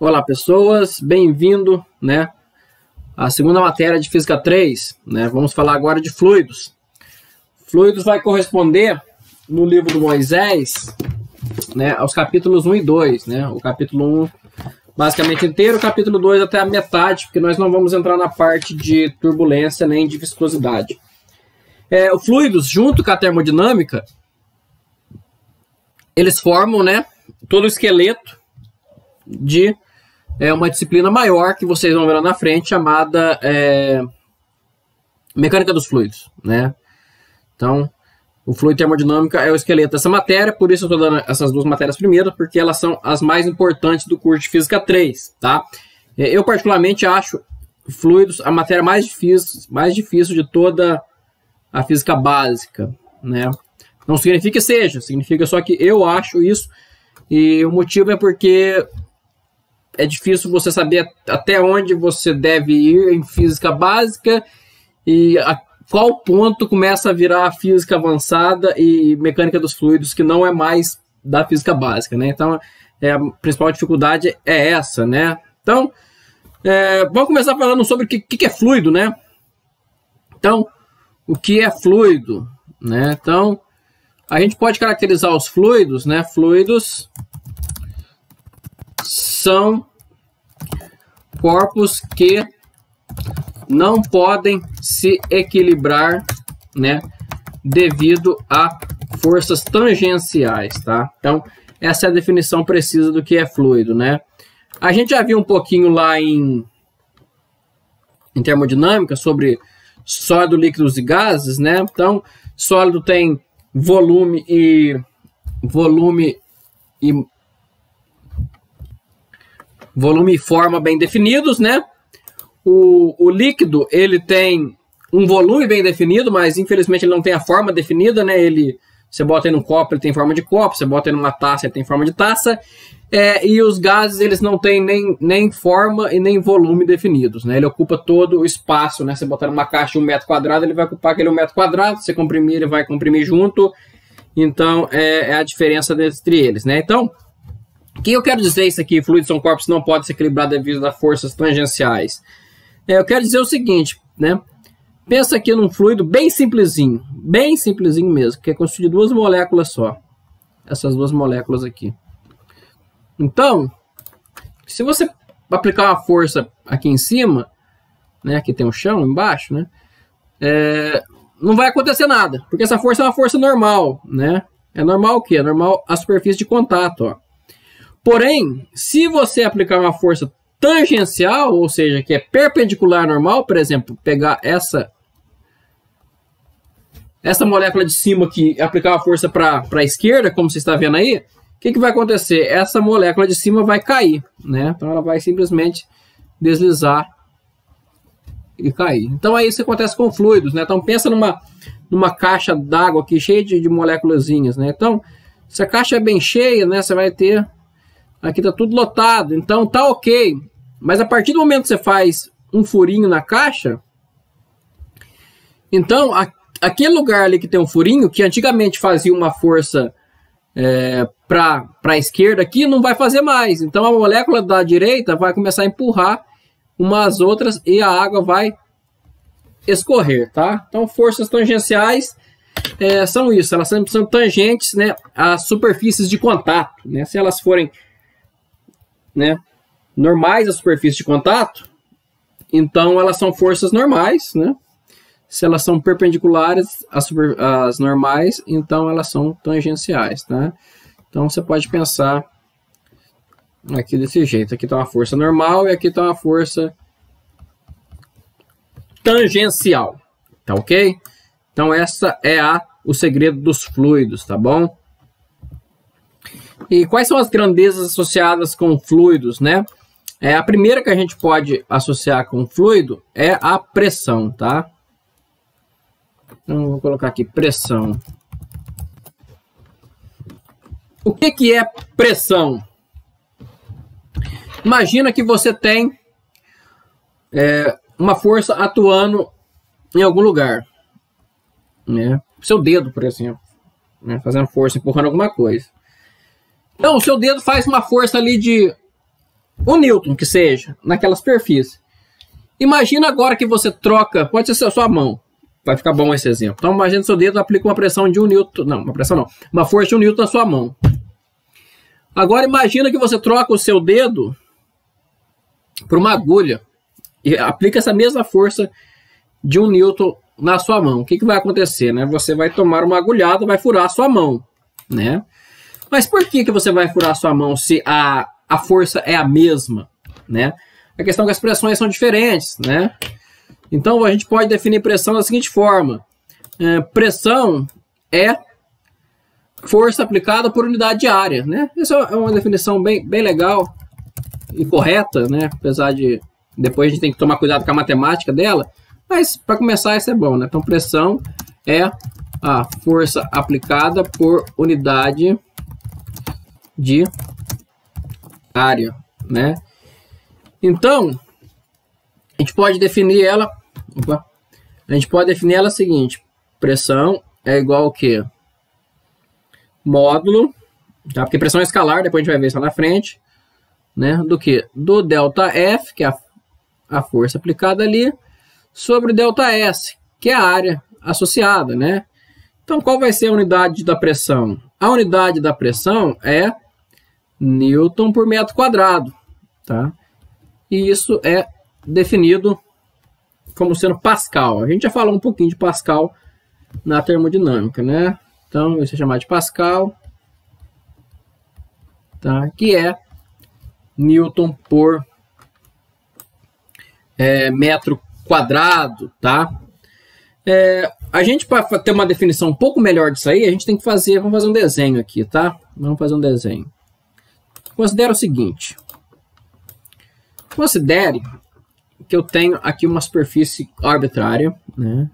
Olá pessoas, bem-vindo, à segunda matéria de Física 3, Vamos falar agora de fluidos. Fluidos vai corresponder no livro do Moisés, aos capítulos 1 e 2, O capítulo 1 basicamente inteiro, o capítulo 2 até a metade, porque nós não vamos entrar na parte de turbulência nem de viscosidade. Os fluidos, junto com a termodinâmica, eles formam, todo o esqueleto de uma disciplina maior que vocês vão ver lá na frente, chamada mecânica dos fluidos, Então, o fluido e termodinâmica é o esqueleto dessa matéria, por isso eu estou dando essas duas matérias primeiro, porque elas são as mais importantes do curso de Física 3, tá? Eu particularmente acho fluidos a matéria mais difícil de toda a física básica, Não significa que seja, significa só que eu acho isso, e o motivo é porque é difícil você saber até onde você deve ir em física básica e a qual ponto começa a virar a física avançada e mecânica dos fluidos, que não é mais da física básica, Então, a principal dificuldade é essa, Então, vamos começar falando sobre o que é fluido, Então, o que é fluido, Então, a gente pode caracterizar os fluidos, Fluidos são corpos que não podem se equilibrar, devido a forças tangenciais, tá? Então, essa é a definição precisa do que é fluido, A gente já viu um pouquinho lá em termodinâmica sobre sólido, líquidos e gases, Então, sólido tem volume e forma bem definidos, O líquido, ele tem um volume bem definido, mas infelizmente ele não tem a forma definida, Você bota ele num copo, ele tem forma de copo, você bota ele numa taça, ele tem forma de taça, e os gases, eles não têm nem forma e nem volume definidos, Ele ocupa todo o espaço, Você botar numa caixa de 1 metro quadrado, ele vai ocupar aquele 1 metro quadrado, você comprimir, ele vai comprimir junto, então é a diferença entre eles, Então, o que eu quero dizer isso aqui? Fluidos são corpos que não podem se equilibrar devido a forças tangenciais. Eu quero dizer o seguinte, Pensa aqui num fluido bem simplesinho mesmo, que é constituído de 2 moléculas só. Essas 2 moléculas aqui. Então, se você aplicar uma força aqui em cima, aqui tem um chão embaixo, não vai acontecer nada, porque essa força é uma força normal, É normal o quê? É normal a superfície de contato, ó. Porém, se você aplicar uma força tangencial, ou seja, que é perpendicular normal, por exemplo, pegar essa molécula de cima aqui e aplicar uma força para a esquerda, como você está vendo aí, o que vai acontecer? Essa molécula de cima vai cair, Então ela vai simplesmente deslizar e cair. Então é isso que acontece com fluidos, Então pensa numa caixa d'água aqui cheia de moléculazinhas, Então, se a caixa é bem cheia, Você vai ter... Aqui está tudo lotado, então tá ok. Mas a partir do momento que você faz um furinho na caixa, então aquele lugar ali que tem um furinho, que antigamente fazia uma força para a esquerda aqui, não vai fazer mais. Então a molécula da direita vai começar a empurrar umas outras e a água vai escorrer, tá? Então forças tangenciais são isso, elas são tangentes, às superfícies de contato, Se elas forem normais à superfície de contato, então elas são forças normais, Se elas são perpendiculares às normais, então elas são tangenciais, tá? Então você pode pensar aqui desse jeito, aqui está uma força normal e aqui está uma força tangencial, tá ok? Então essa é o segredo dos fluidos, tá bom? E quais são as grandezas associadas com fluidos, A primeira que a gente pode associar com fluido é a pressão, tá? Então, vou colocar aqui pressão. O que é pressão? Imagina que você tem uma força atuando em algum lugar, Seu dedo, por exemplo, fazendo força, empurrando alguma coisa. Então, o seu dedo faz uma força ali de 1 newton que seja, naquela superfície. Imagina agora que você troca, pode ser a sua mão, vai ficar bom esse exemplo. Então imagina que seu dedo aplica uma pressão de 1 newton, não, uma pressão não, uma força de 1 newton na sua mão. Agora imagina que você troca o seu dedo por uma agulha e aplica essa mesma força de 1 newton na sua mão. O que vai acontecer, né? Você vai tomar uma agulhada, vai furar a sua mão, né? Mas por que você vai furar a sua mão se a força é a mesma, né? A questão é que as pressões são diferentes, né? Então a gente pode definir pressão da seguinte forma: pressão é força aplicada por unidade de área, né? Essa é uma definição bem legal e correta, né? Apesar de depois a gente tem que tomar cuidado com a matemática dela, mas para começar isso é bom, né? Então pressão é a força aplicada por unidade de área, né? Então a gente pode definir ela, seguinte: pressão é igual ao quê? Módulo, tá? Porque pressão é escalar, depois a gente vai ver isso lá na frente, né? Do que? Do ΔF, que é a força aplicada ali, sobre o ΔS, que é a área associada, né? Então qual vai ser a unidade da pressão? A unidade da pressão é Newton por metro quadrado, tá? E isso é definido como sendo Pascal. A gente já falou um pouquinho de Pascal na termodinâmica, né? Então, isso é chamado de Pascal, tá? Que é Newton por metro quadrado, tá? A gente, para ter uma definição um pouco melhor disso aí, a gente tem que fazer, vamos fazer um desenho aqui, tá? Vamos fazer um desenho. Considere o seguinte: considere que eu tenho aqui uma superfície arbitrária, né?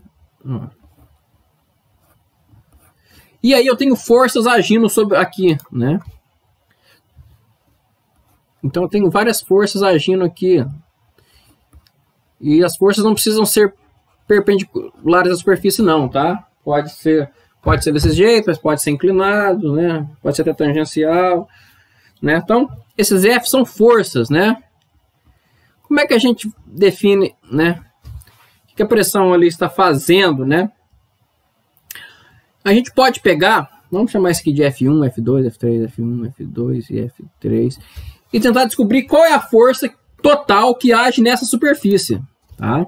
E aí eu tenho forças agindo sobre aqui, né? Então eu tenho várias forças agindo aqui. E as forças não precisam ser perpendiculares à superfície não, tá? Pode ser desse jeito, mas pode ser inclinado, né? Pode ser até tangencial, né? Então, esses F são forças, né? Como é que a gente define, né? O que a pressão ali está fazendo, né? A gente pode pegar, vamos chamar isso aqui de F1, F2, F3, F1, F2 e F3, e tentar descobrir qual é a força total que age nessa superfície, tá?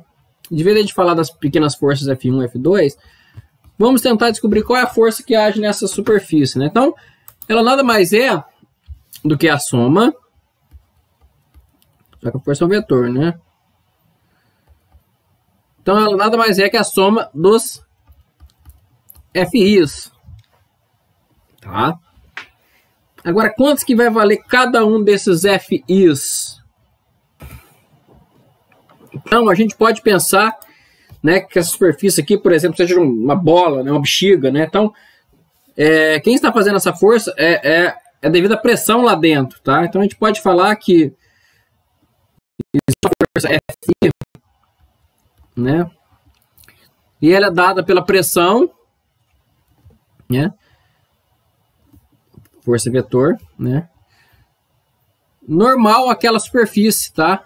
De vez de falar das pequenas forças F1 e F2, vamos tentar descobrir qual é a força que age nessa superfície, né? Então, ela nada mais é do que a soma, só que a força é um vetor, né? Então, ela nada mais é que a soma dos FIs, tá? Agora, quantos que vai valer cada um desses FIs? Então, a gente pode pensar, né, que essa superfície aqui, por exemplo, seja uma bola, né, uma bexiga, né? Então, quem está fazendo essa força é devido à pressão lá dentro, tá? Então, a gente pode falar que a força FI, né? E ela é dada pela pressão, né? Força vetor, né? Normal àquela superfície, tá?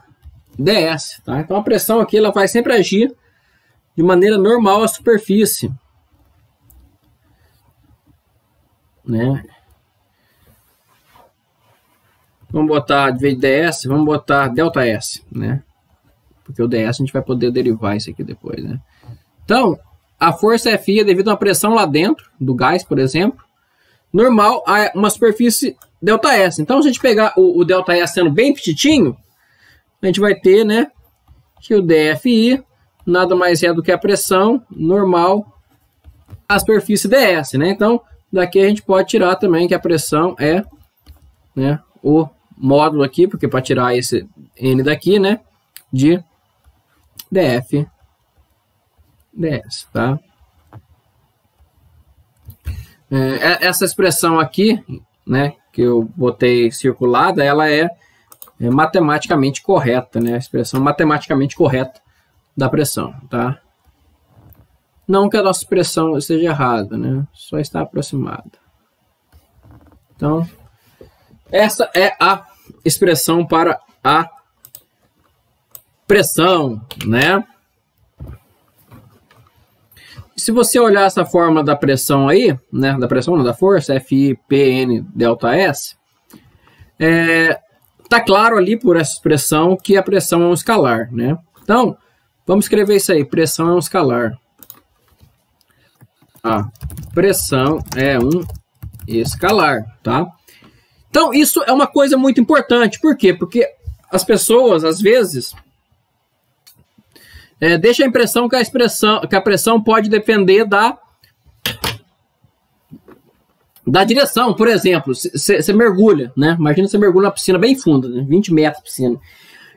ds, tá? Então a pressão aqui ela vai sempre agir de maneira normal à superfície, né? Vamos botar, de vez de ds, vamos botar ΔS, né? Porque o ds a gente vai poder derivar isso aqui depois, né? Então, a força Fi é devido a uma pressão lá dentro do gás, por exemplo, normal a uma superfície ΔS. Então, se a gente pegar o ΔS sendo bem petitinho, a gente vai ter, né, que o DFI nada mais é do que a pressão normal à superfície ds, né? Então, daqui a gente pode tirar também que a pressão é, né, o módulo aqui, porque para tirar esse N daqui, né, de dF ds, tá? Essa expressão aqui, né, que eu botei circulada, ela é matematicamente correta, né? A expressão matematicamente correta da pressão, tá? Não que a nossa expressão esteja errada, né? Só está aproximada. Então, essa é a expressão para a pressão, né? Se você olhar essa fórmula da pressão aí, né, da pressão, não, da força, FI/PN ΔS, tá claro ali por essa expressão que a pressão é um escalar, né? Então, vamos escrever isso aí, pressão é um escalar. A pressão é um escalar, tá? Então, isso é uma coisa muito importante. Por quê? Porque as pessoas, às vezes, deixam a impressão que a pressão pode depender da direção. Por exemplo, você mergulha, né? Imagina você mergulha na piscina bem funda, né? 20 metros de piscina.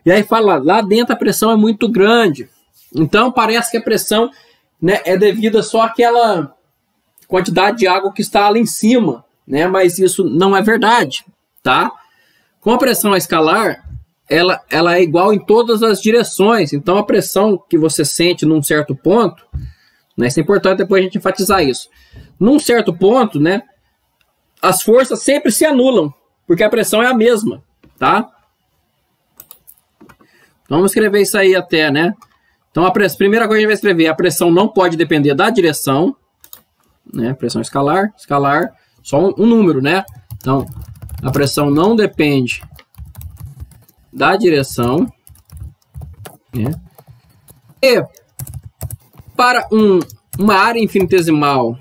E aí fala, lá dentro a pressão é muito grande. Então, parece que a pressão, né, é devida só àquela quantidade de água que está lá em cima, né? Mas isso não é verdade, tá? Com a pressão escalar, ela é igual em todas as direções. Então, a pressão que você sente num certo ponto, né? Isso é importante depois a gente enfatizar isso. Num certo ponto, né? As forças sempre se anulam, porque a pressão é a mesma, tá? Então, vamos escrever isso aí até, né? Então, a primeira coisa que a gente vai escrever, a pressão não pode depender da direção, né? Pressão escalar, só um número, né? Então, a pressão não depende da direção, né? E para uma área infinitesimal,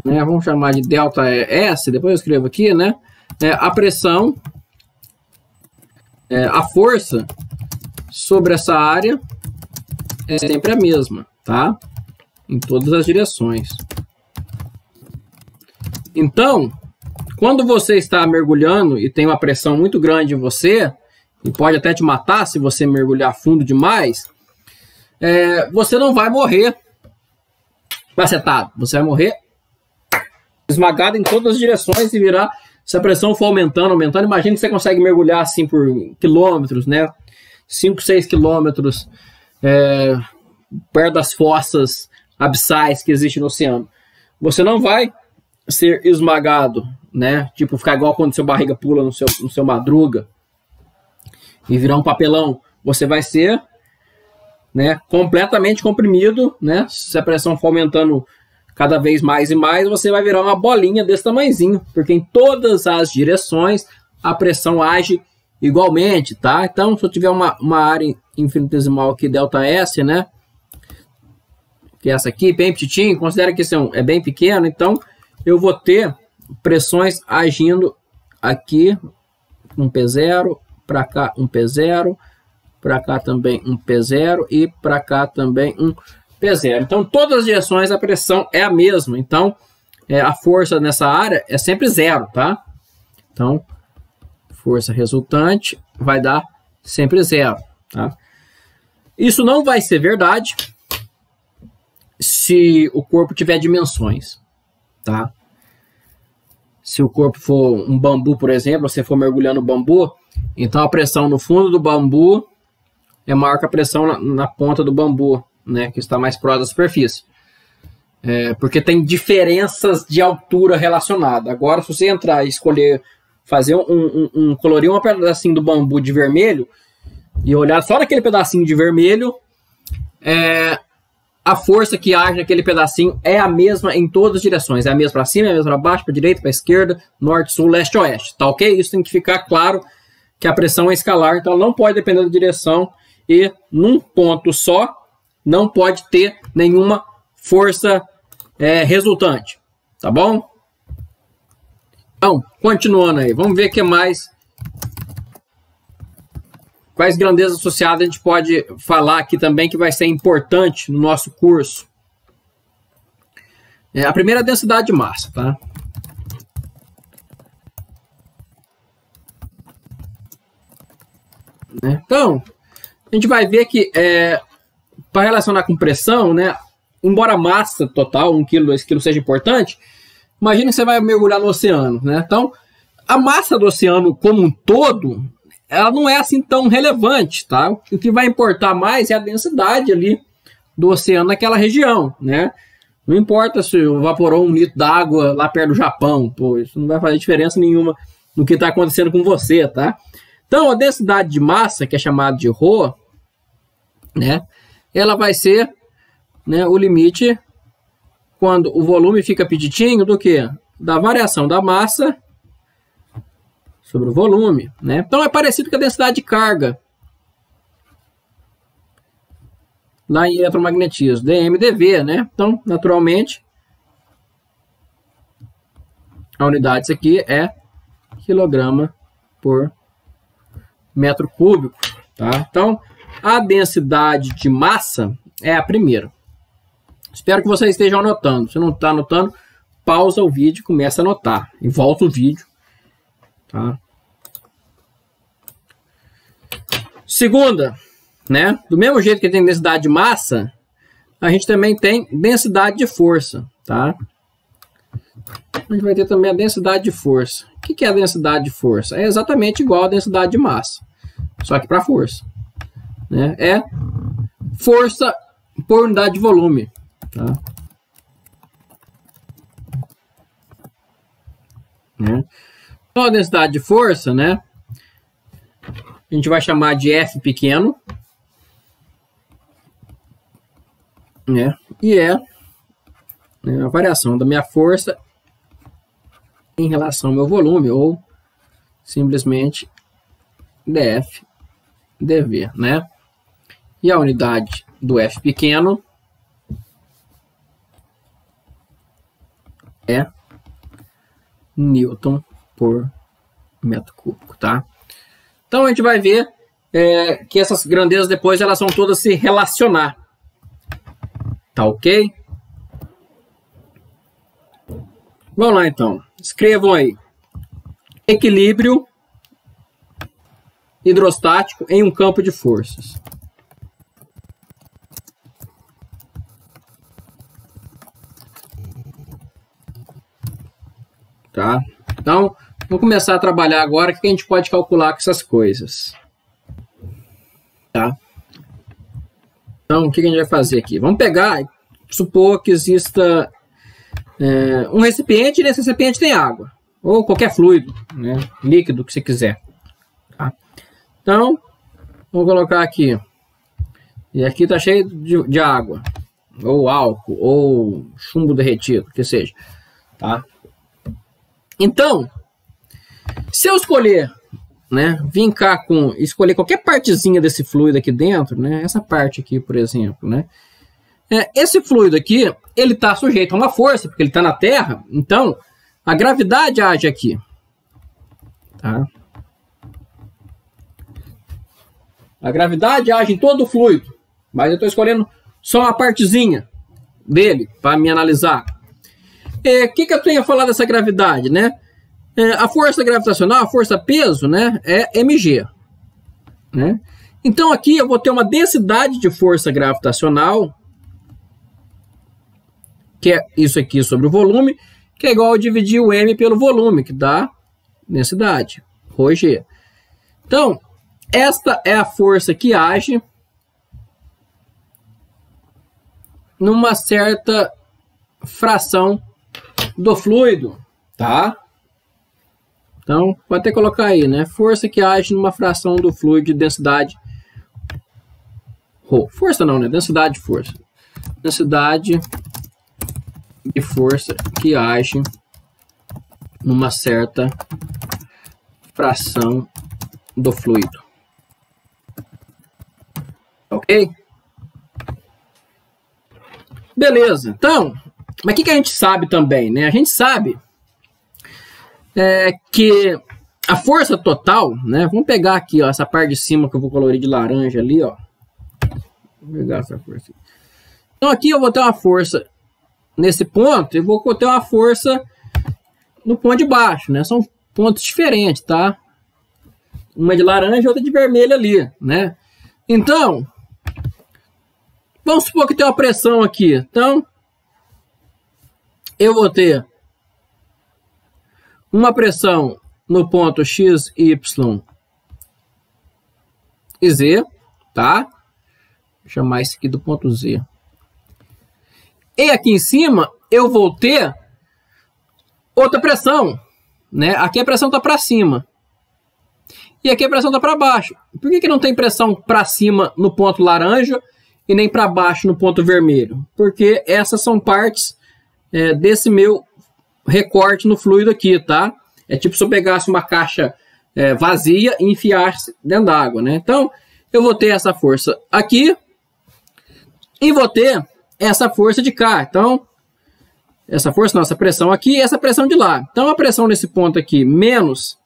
né? Vamos chamar de ΔS, depois eu escrevo aqui, né? A pressão, a força sobre essa área é sempre a mesma, tá? Em todas as direções. Então, quando você está mergulhando e tem uma pressão muito grande em você, e pode até te matar se você mergulhar fundo demais, você não vai morrer macetado. Você vai morrer esmagado em todas as direções e virar, se a pressão for aumentando, imagina que você consegue mergulhar assim por quilômetros, né? 5, 6 quilômetros perto das fossas abissais que existem no oceano. Você não vai ser esmagado, né? Tipo, ficar igual quando seu barriga pula no seu madruga e virar um papelão. Você vai ser, né, completamente comprimido, né? Se a pressão for aumentando cada vez mais e mais, você vai virar uma bolinha desse tamanhozinho, porque em todas as direções a pressão age igualmente, tá? Então, se eu tiver uma área infinitesimal aqui, ΔS, né? Que é essa aqui, bem petitinho, considera que isso é bem pequeno, então eu vou ter pressões agindo aqui, um P0, para cá um P0, para cá também um P0 e para cá também um P0. Então, todas as direções a pressão é a mesma. Então, a força nessa área é sempre zero, tá? Então, força resultante vai dar sempre zero, tá? Isso não vai ser verdade se o corpo tiver dimensões, tá? Se o corpo for um bambu, por exemplo, você for mergulhando no bambu, então a pressão no fundo do bambu é maior que a pressão na ponta do bambu, né, que está mais próximo da superfície. Porque tem diferenças de altura relacionadas. Agora, se você entrar e escolher fazer colorir um pedacinho do bambu de vermelho e olhar só naquele pedacinho de vermelho, a força que age naquele pedacinho é a mesma em todas as direções. É a mesma para cima, é a mesma para baixo, para direita, para esquerda, norte, sul, leste, oeste. Tá ok? Isso tem que ficar claro que a pressão é escalar, então ela não pode depender da direção e num ponto só não pode ter nenhuma força resultante. Tá bom? Então, continuando aí. Vamos ver o que mais. Quais grandezas associadas a gente pode falar aqui também que vai ser importante no nosso curso. A primeira é a densidade de massa, tá? Então, a gente vai ver que para relacionar com pressão, né, embora a massa total, 1 kg, 2 kg, seja importante, imagine que você vai mergulhar no oceano, né? Então, a massa do oceano como um todo, ela não é assim tão relevante, tá? O que vai importar mais é a densidade ali do oceano naquela região, né? Não importa se evaporou 1 litro d'água lá perto do Japão, pô, isso não vai fazer diferença nenhuma no que está acontecendo com você, tá? Então, a densidade de massa, que é chamada de ρ, né, ela vai ser, né, o limite quando o volume fica petitinho do quê? Da variação da massa sobre o volume, né? Então, é parecido com a densidade de carga lá em eletromagnetismo, dm/dv, né? Então, naturalmente, a unidade disso aqui é quilograma por metro cúbico, tá? Então, a densidade de massa é a primeira. Espero que vocês estejam anotando. Se não está anotando, pausa o vídeo e começa a anotar. E volta o vídeo, tá? Segunda, né? Do mesmo jeito que tem densidade de massa, a gente também tem densidade de força, tá? A gente vai ter também a densidade de força. O que é a densidade de força? É exatamente igual a densidade de massa, só que para força, né? É força por unidade de volume, tá? Né? Então, a densidade de força, né, a gente vai chamar de F pequeno, né? E é, né, a variação da minha força em relação ao meu volume, ou simplesmente dF dV, né? E a unidade do F pequeno é Newton por metro cúbico, tá? Então a gente vai ver que essas grandezas depois elas vão todas se relacionar, tá ok? Vamos lá então, escrevam aí: equilíbrio hidrostático em um campo de forças. Tá? Então, vamos começar a trabalhar agora o que a gente pode calcular com essas coisas. Tá? Então, o que a gente vai fazer aqui? Vamos pegar, supor que exista um recipiente, e nesse recipiente tem água, ou qualquer fluido, né, líquido que você quiser. Tá? Então, vou colocar aqui, e aqui está cheio de água, ou álcool, ou chumbo derretido, que seja. Tá? Então, se eu escolher, né, vim cá escolher qualquer partezinha desse fluido aqui dentro, né, essa parte aqui, por exemplo, né, esse fluido aqui, ele está sujeito a uma força, porque ele está na Terra, então a gravidade age aqui. Tá? A gravidade age em todo o fluido, mas eu estou escolhendo só uma partezinha dele para me analisar. O que eu tenho a falar dessa gravidade, né? A força gravitacional, a força peso, né, é mg, né? Então aqui eu vou ter uma densidade de força gravitacional, que é isso aqui sobre o volume, que é igual a dividir o m pelo volume, que dá densidade, ρg. Então, esta é a força que age numa certa fração do fluido, tá? Então, pode até colocar aí, né? Força que age numa fração do fluido de densidade ρ. Força não, né? Densidade de força. Densidade de força que age numa certa fração do fluido. Ok? Beleza. Então, mas o que a gente sabe também, né? A gente sabe que a força total, né? Vamos pegar aqui, ó, essa parte de cima que eu vou colorir de laranja ali, ó. Vou pegar essa força. Então aqui eu vou ter uma força nesse ponto e vou ter uma força no ponto de baixo, né? São pontos diferentes, tá? Uma de laranja e outra de vermelho ali, né? Então, vamos supor que tem uma pressão aqui. Então, eu vou ter uma pressão no ponto X, Y e Z, tá? Vou chamar isso aqui do ponto Z. E aqui em cima eu vou ter outra pressão, né? Aqui a pressão está para cima. E aqui a pressão está para baixo. Por que não tem pressão para cima no ponto laranja e nem para baixo no ponto vermelho? Porque essas são partes desse meu recorte no fluido aqui, tá? É tipo se eu pegasse uma caixa vazia e enfiasse dentro d'água, né? Então, eu vou ter essa força aqui e vou ter essa força de cá. Então, essa força, nossa pressão aqui e essa pressão de lá. Então, a pressão nesse ponto aqui menos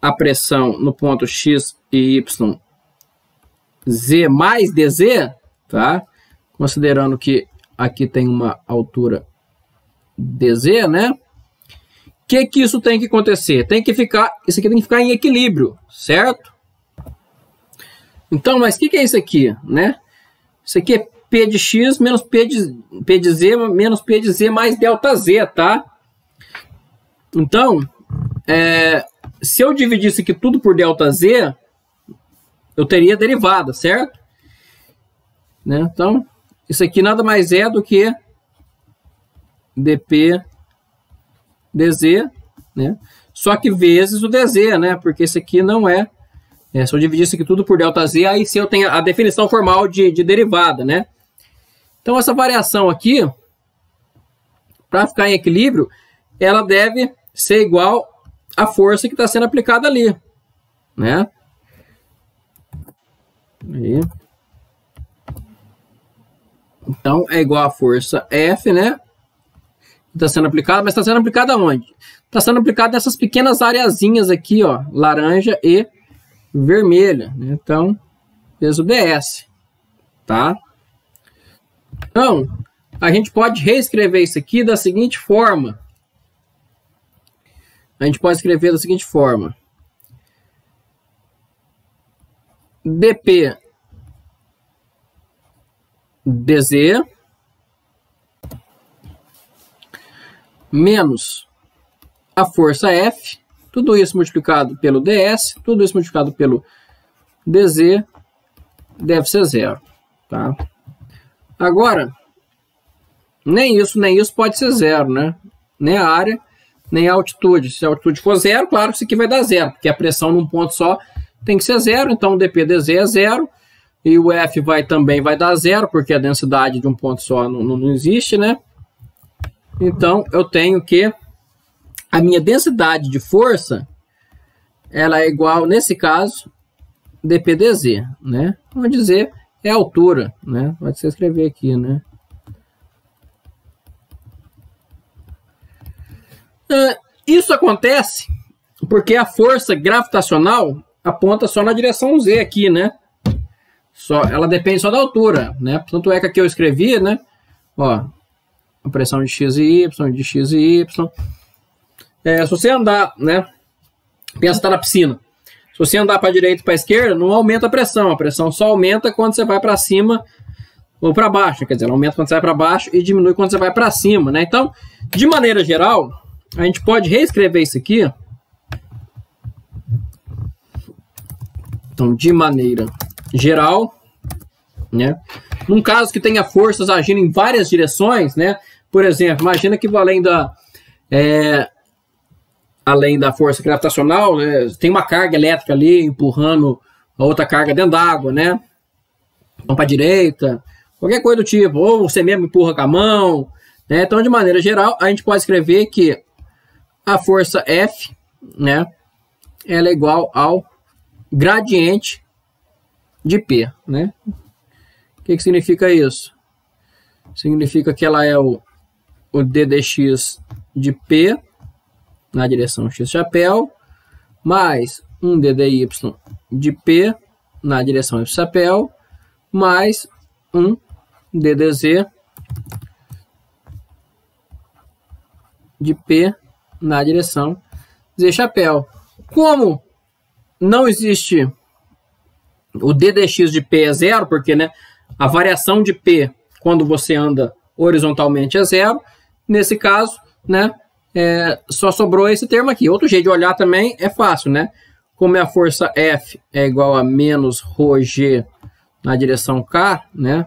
a pressão no ponto X e Y Z mais DZ, tá? Considerando que aqui tem uma altura DZ, né? O que isso tem que acontecer? Isso aqui tem que ficar em equilíbrio, certo? Então, mas o que é isso aqui, né? Isso aqui é P de X menos P de Z menos P de Z mais delta Z, tá? Então, se eu dividisse aqui tudo por delta Z, eu teria derivada, certo? Né? Então, isso aqui nada mais é do que dP dz, né? Só que vezes o dz, né? Porque isso aqui não é... se eu dividir isso aqui tudo por delta Z, aí sim eu tenho a definição formal de derivada, né? Então, essa variação aqui, para ficar em equilíbrio, ela deve ser igual à força que está sendo aplicada ali, né? Aí. Então, é igual à força F, né? Está sendo aplicada, mas está sendo aplicada onde? Está sendo aplicada nessas pequenas areazinhas aqui, ó, laranja e vermelha, né? Então, peso ds, tá? Então, a gente pode reescrever isso aqui da seguinte forma. A gente pode escrever da seguinte forma. dP dz menos a força F, tudo isso multiplicado pelo ds, tudo isso multiplicado pelo dz, deve ser zero, tá? Agora, nem isso pode ser zero, né? Nem a área, nem a altitude. Se a altitude for zero, claro que isso aqui vai dar zero, porque a pressão num ponto só tem que ser zero, então o dP dz é zero, e o F também vai dar zero, porque a densidade de um ponto só não existe, né? Então, eu tenho que a minha densidade de força, ela é igual, nesse caso, dP dz, né? Vamos dizer, é a altura, né? Pode ser escrever aqui, né? Isso acontece porque a força gravitacional aponta só na direção Z aqui, né? Ela depende só da altura, né? Tanto é que aqui eu escrevi, né? Ó, a pressão de X e Y, de X e Y. Se você andar, né? Pensa que tá na piscina. Se você andar para a direita e para a esquerda, não aumenta a pressão só aumenta quando você vai para cima ou para baixo. Quer dizer, ela aumenta quando você vai para baixo e diminui quando você vai para cima, né? Então, de maneira geral, a gente pode reescrever isso aqui. Então, de maneira geral, né? Num caso que tenha forças agindo em várias direções, né? Por exemplo, imagina que além da força gravitacional, né, tem uma carga elétrica ali empurrando a outra carga dentro d'água, né? Então, para a direita, qualquer coisa do tipo, ou você mesmo empurra com a mão, né? Então, de maneira geral, a gente pode escrever que a força F, né, ela é igual ao gradiente de P, né? O que significa isso? Significa que ela é o ddx de P na direção x chapéu, mais um ddy de P na direção y chapéu, mais um ddz de P na direção z chapéu. Como não existe o ddx de P é zero, porque, né, a variação de P quando você anda horizontalmente é zero, nesse caso, né, só sobrou esse termo aqui. Outro jeito de olhar também é fácil, né? Como a força F é igual a menos ρg na direção K, né?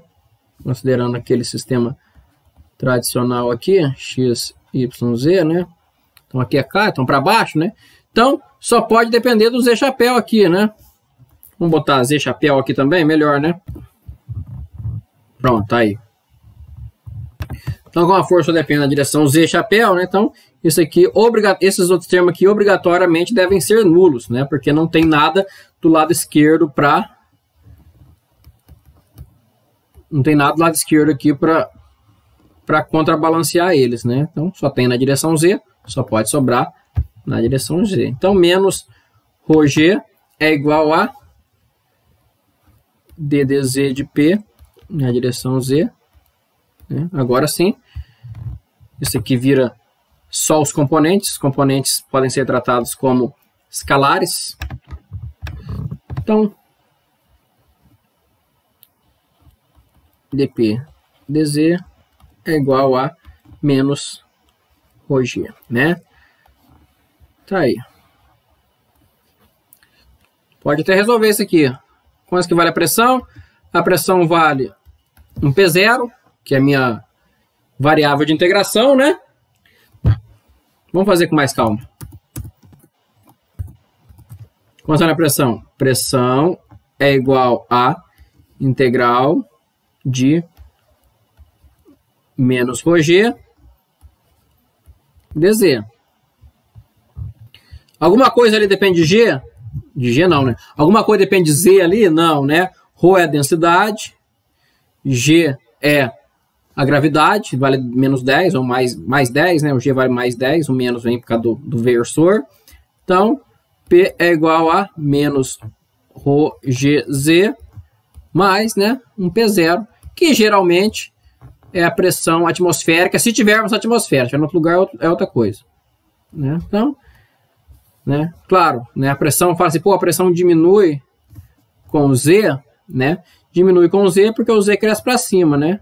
Considerando aquele sistema tradicional aqui, x, y, z, né? Então aqui é K, então para baixo, né? Então só pode depender do Z chapéu aqui, né? Vamos botar Z chapéu aqui também, melhor, né? Pronto, tá aí. Então, como a força depende da direção Z chapéu, né? Então, isso aqui, esses outros termos aqui, obrigatoriamente devem ser nulos, né? Porque não tem nada do lado esquerdo para... Não tem nada do lado esquerdo aqui para contrabalancear eles, né? Então, só tem na direção Z, só pode sobrar na direção Z. Então, menos ρg é igual a ddz de P na direção Z. Né? Agora sim, isso aqui vira só os componentes. Os componentes podem ser tratados como escalares. Então, dp dz é igual a menos ρg, né? Tá aí. Pode até resolver isso aqui. Quanto que vale a pressão? A pressão vale um P0, que é a minha variável de integração, né? Vamos fazer com mais calma. Quanto é a pressão? Pressão é igual a integral de menos ρg dz. Alguma coisa ali depende de G? De G não, né? Alguma coisa depende de Z ali? Não, né? Rho é a densidade, G é a gravidade, vale menos 10 ou mais 10, né? O G vale mais 10, o menos vem por causa do versor. Então, P é igual a menos ρgz mais, né, um P0, que geralmente é a pressão atmosférica, se tivermos atmosfera. Se tiver em outro lugar é outra coisa. Né? Então, né, claro, né, a pressão, fala assim, pô, a pressão diminui com Z, né? Diminui com Z porque o Z cresce para cima, né?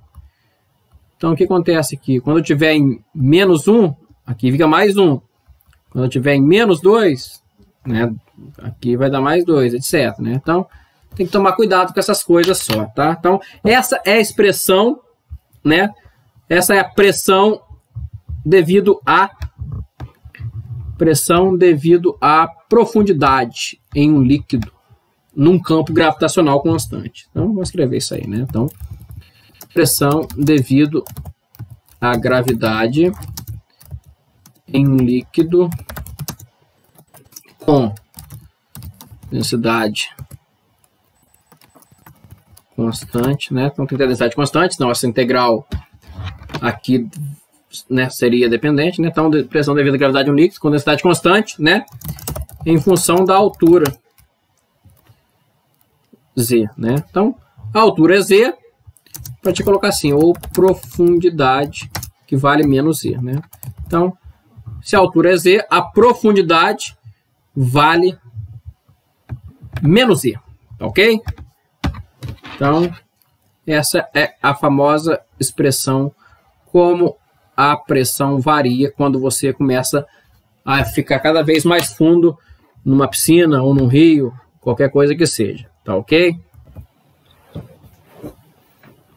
Então, o que acontece aqui? Quando eu tiver em menos 1, aqui fica mais 1. Quando eu tiver em menos 2, né, aqui vai dar mais 2, etc. Né? Então, tem que tomar cuidado com essas coisas só, tá? Então, essa é a expressão, né? Essa é a pressão devido à profundidade em um líquido num campo gravitacional constante. Então, vou escrever isso aí, né? Então, pressão devido à gravidade em um líquido com densidade constante, né? Então, tem densidade constante, então essa integral aqui, né, seria dependente, né? Então, pressão devido à gravidade de um líquido com densidade constante, né? Em função da altura Z, né? Então, a altura é Z, para te colocar assim, ou profundidade, que vale menos Z, né? Então, se a altura é Z, a profundidade vale menos Z, ok? Então, essa é a famosa expressão como a pressão varia quando você começa a ficar cada vez mais fundo numa piscina ou num rio, qualquer coisa que seja, tá ok?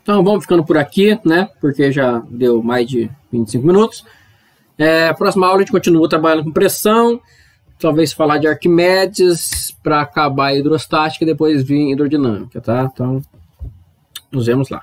Então vamos ficando por aqui, né? Porque já deu mais de 25 minutos. Próxima aula a gente continua trabalhando com pressão, talvez falar de Arquimedes para acabar a hidrostática e depois vir hidrodinâmica, tá? Então, nos vemos lá.